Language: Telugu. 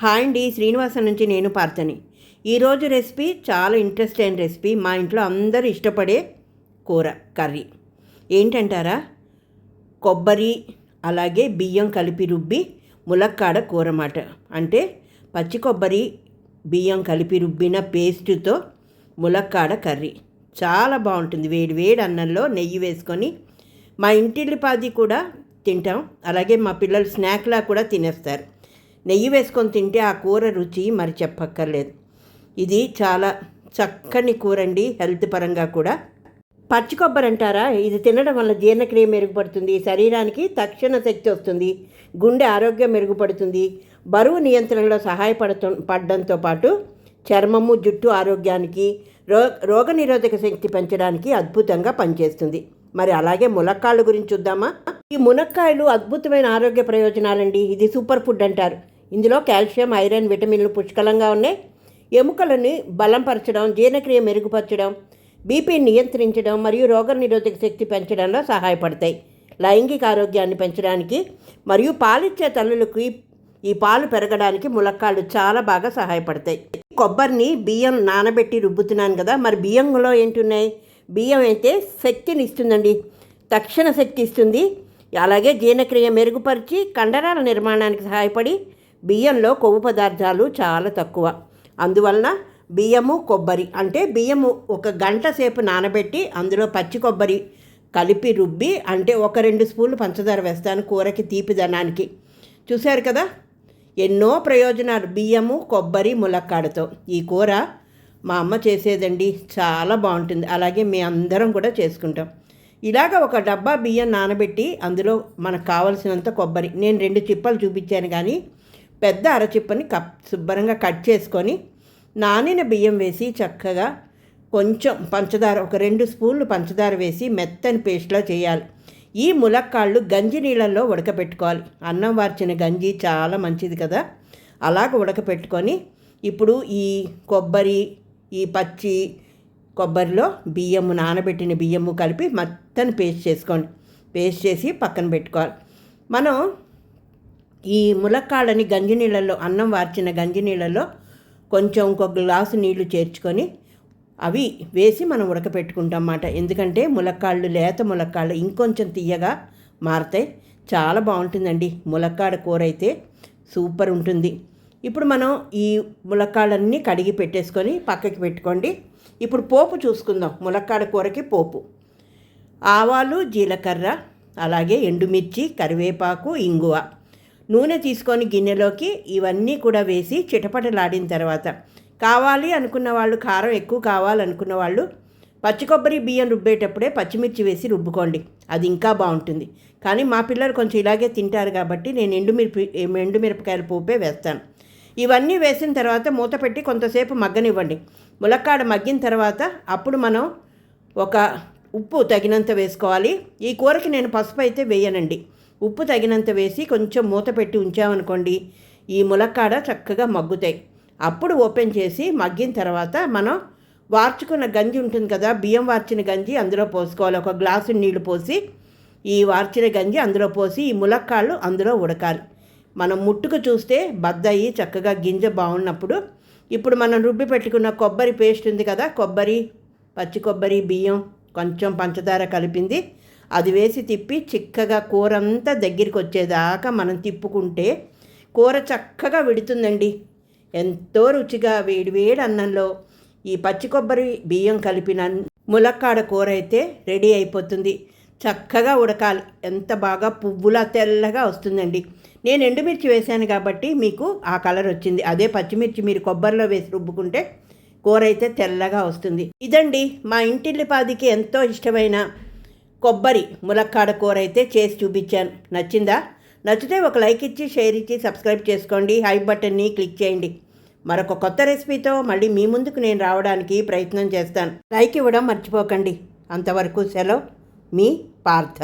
హాయ్ అండి, శ్రీనివాసం నుంచి నేను పార్థని. ఈరోజు రెసిపీ చాలా ఇంట్రెస్ట్ అయిన రెసిపీ. మా ఇంట్లో అందరూ ఇష్టపడే కూర కర్రీ ఏంటంటారా? కొబ్బరి అలాగే బియ్యం కలిపి రుబ్బి ములక్కాడ కూర మాట. అంటే పచ్చి కొబ్బరి బియ్యం కలిపి రుబ్బిన పేస్టుతో ములక్కాడ కర్రీ చాలా బాగుంటుంది. వేడి వేడి అన్నంలో నెయ్యి వేసుకొని మా ఇంటిల్లిపాది కూడా తింటాం. అలాగే మా పిల్లలు స్నాక్లా కూడా తినేస్తారు. నెయ్యి వేసుకొని తింటే ఆ కూర రుచి మరి చెప్పక్కర్లేదు. ఇది చాలా చక్కని కూర అండి. హెల్త్ పరంగా కూడా. పచ్చి కొబ్బరి అంటారా, ఇది తినడం వల్ల జీర్ణక్రియ మెరుగుపడుతుంది, శరీరానికి తక్షణ శక్తి వస్తుంది, గుండె ఆరోగ్యం మెరుగుపడుతుంది, బరువు నియంత్రణలో పడడంతో పాటు చర్మము జుట్టు ఆరోగ్యానికి రోగనిరోధక శక్తి పెంచడానికి అద్భుతంగా పనిచేస్తుంది. మరి అలాగే ములక్కాళ్ళ గురించి చూద్దామా? ఈ మునక్కాయలు అద్భుతమైన ఆరోగ్య ప్రయోజనాలండి. ఇది సూపర్ ఫుడ్ అంటారు. ఇందులో కాల్షియం, ఐరన్, విటమిన్లు పుష్కలంగా ఉన్నాయి. ఎముకలని బలంపరచడం, జీర్ణక్రియ మెరుగుపరచడం, బీపీని నియంత్రించడం మరియు రోగనిరోధక శక్తి పెంచడంలో సహాయపడతాయి. లైంగిక ఆరోగ్యాన్ని పెంచడానికి మరియు పాలిచ్చే తల్లులకు ఈ పాలు పెరగడానికి ములక్కాళ్ళు చాలా బాగా సహాయపడతాయి. కొబ్బరిని బియ్యం నానబెట్టి రుబ్బుతున్నాను కదా, మరి బియ్యంలో ఏంటున్నాయి? బియ్యం అయితే శక్తిని ఇస్తుందండి, తక్షణ శక్తి ఇస్తుంది. అలాగే జీర్ణక్రియ మెరుగుపరిచి కండరాల నిర్మాణానికి సహాయపడి బియ్యంలో కొవ్వు పదార్థాలు చాలా తక్కువ. అందువలన బియ్యము కొబ్బరి అంటే బియ్యము 1 గంట సేపు నానబెట్టి అందులో పచ్చి కొబ్బరి కలిపి రుబ్బి, అంటే 1-2 స్పూన్లు పంచదార వేస్తాను కూరకి తీపిదనానికి. చూశారు కదా, ఎన్నో ప్రయోజనాలు బియ్యము కొబ్బరి ములక్కాడతో. ఈ కూర మా అమ్మ చేసేదండి, చాలా బాగుంటుంది. అలాగే మేము అందరం కూడా చేసుకుంటాం. ఇలాగ 1 డబ్బా బియ్యం నానబెట్టి అందులో మనకు కావలసినంత కొబ్బరి, నేను 2 చిప్పలు చూపించాను కానీ పెద్ద అరచిప్పని శుభ్రంగా కట్ చేసుకొని నానిన బియ్యం వేసి చక్కగా కొంచెం పంచదార, 2 స్పూన్లు పంచదార వేసి మెత్తని పేస్ట్లా చేయాలి. ఈ ములక్కాళ్ళు గంజి నీళ్ళల్లో ఉడకపెట్టుకోవాలి. అన్నం వార్చిన గంజి చాలా మంచిది కదా. అలాగ ఉడకపెట్టుకొని ఇప్పుడు ఈ కొబ్బరి, ఈ పచ్చి కొబ్బరిలో బియ్యము, నానబెట్టిన బియ్యము కలిపి మెత్తని పేస్ట్ చేసుకోండి. పేస్ట్ చేసి పక్కన పెట్టుకోవాలి. మనం ఈ ములక్కాళ్ళని గంజి నీళ్ళల్లో, అన్నం వార్చిన గంజి నీళ్ళల్లో కొంచెం 1 గ్లాసు నీళ్లు చేర్చుకొని అవి వేసి మనం ఉడకపెట్టుకుంటాం అన్నమాట. ఎందుకంటే ములక్కాళ్ళు, లేత ములక్కాళ్ళు ఇంకొంచెం తీయగా మారతాయి. చాలా బాగుంటుందండి. ములక్కాడ కూర అయితే సూపర్ ఉంటుంది. ఇప్పుడు మనం ఈ ములక్కాళ్ళన్నీ కడిగి పెట్టేసుకొని పక్కకి పెట్టుకోండి. ఇప్పుడు పోపు చూసుకుందాం. ములక్కాడ కూరకి పోపు: ఆవాలు, జీలకర్ర, అలాగే ఎండుమిర్చి, కరివేపాకు, ఇంగువ. నూనె తీసుకొని గిన్నెలోకి ఇవన్నీ కూడా వేసి చిటపటలాడిన తర్వాత, కావాలి అనుకున్న వాళ్ళు, కారం ఎక్కువ కావాలనుకున్న వాళ్ళు పచ్చి కొబ్బరి బియ్యం రుబ్బేటప్పుడే పచ్చిమిర్చి వేసి రుబ్బుకోండి, అది ఇంకా బాగుంటుంది. కానీ మా పిల్లలు కొంచెం ఇలాగే తింటారు కాబట్టి నేను ఎండుమిరపకాయల పోపే వేస్తాను. ఇవన్నీ వేసిన తర్వాత మూత పెట్టి కొంతసేపు మగ్గనివ్వండి. ములక్కాడ మగ్గిన తర్వాత అప్పుడు మనం ఉప్పు తగినంత వేసుకోవాలి. ఈ కూరకి నేను పసుపు అయితే వేయనండి. ఉప్పు తగినంత వేసి కొంచెం మూత పెట్టి ఉంచామనుకోండి, ఈ ములక్కాడ చక్కగా మగ్గుతాయి. అప్పుడు ఓపెన్ చేసి మగ్గిన తర్వాత మనం వార్చుకున్న గంజి ఉంటుంది కదా, బియ్యం వార్చిన గంజి అందులో పోసుకోవాలి. 1 గ్లాసు నీళ్లు పోసి ఈ వార్చిన గంజి అందులో పోసి ఈ ములక్కాళ్ళు అందులో ఉడకాలి. మనం ముట్టుకు చూస్తే బద్దయి చక్కగా గింజ బాగున్నప్పుడు ఇప్పుడు మనం రుబ్బి పెట్టుకున్న కొబ్బరి పేస్ట్ ఉంది కదా, కొబ్బరి, పచ్చి కొబ్బరి, బియ్యం, కొంచెం పంచదార కలిపింది అది వేసి తిప్పి చిక్కగా కూర అంతా దగ్గరికి వచ్చేదాకా మనం తిప్పుకుంటే కూర చక్కగా విడుతుందండి. ఎంతో రుచిగా వేడివేడి అన్నంలో ఈ పచ్చి కొబ్బరి బియ్యం కలిపిన ములక్కాడ కూర అయితే రెడీ అయిపోతుంది. చక్కగా ఉడకాలి. ఎంత బాగా పువ్వులా తెల్లగా వస్తుందండి. నేను ఎండుమిర్చి వేశాను కాబట్టి మీకు ఆ కలర్ వచ్చింది. అదే పచ్చిమిర్చి మీరు కొబ్బరిలో వేసి రుబ్బుకుంటే కూర అయితే తెల్లగా వస్తుంది. ఇదండి మా ఇంటిల్లిపాదికి ఎంతో ఇష్టమైన కొబ్బరి ములక్కాడ కూర అయితే చేసి చూపించాను. నచ్చిందా? నచ్చితే ఒక లైక్ ఇచ్చి, షేర్ ఇచ్చి, సబ్స్క్రైబ్ చేసుకోండి. హై బటన్ని క్లిక్ చేయండి. మరొక కొత్త రెసిపీతో మళ్ళీ మీ ముందుకు నేను రావడానికి ప్రయత్నం చేస్తాను. లైక్ ఇవ్వడం మర్చిపోకండి. అంతవరకు సెలవు. మీ పార్థ.